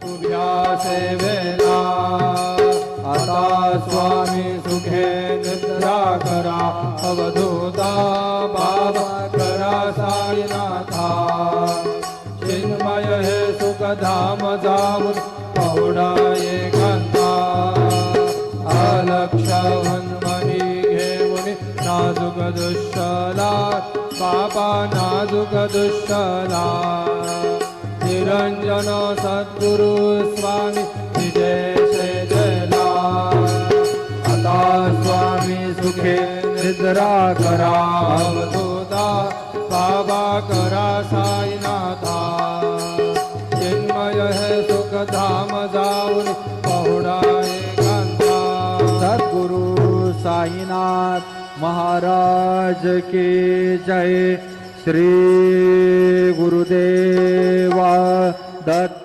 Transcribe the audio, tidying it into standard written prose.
उभ्या सेवेला आता स्वामी सुखे निद्रा करा अवधूता बाबा करा साईनाथा चिन्मय हे सुखधाम जाऊन पहुडा एकांता अलक्ष वनमणी घेऊन नाजुक दुष्टला बाबा नाजुक दुष्टला निरंजन सद्गुरु स्वामी विजय सेजला आता स्वामी सुखे निद्रा करा अवधूता बाबा करा साईनाथा चिन्मय है सुखधाम जाऊन पहुडा एकांता सद्गुरु साईनाथ महाराज की जय। श्री गुरुदेवा दत्त।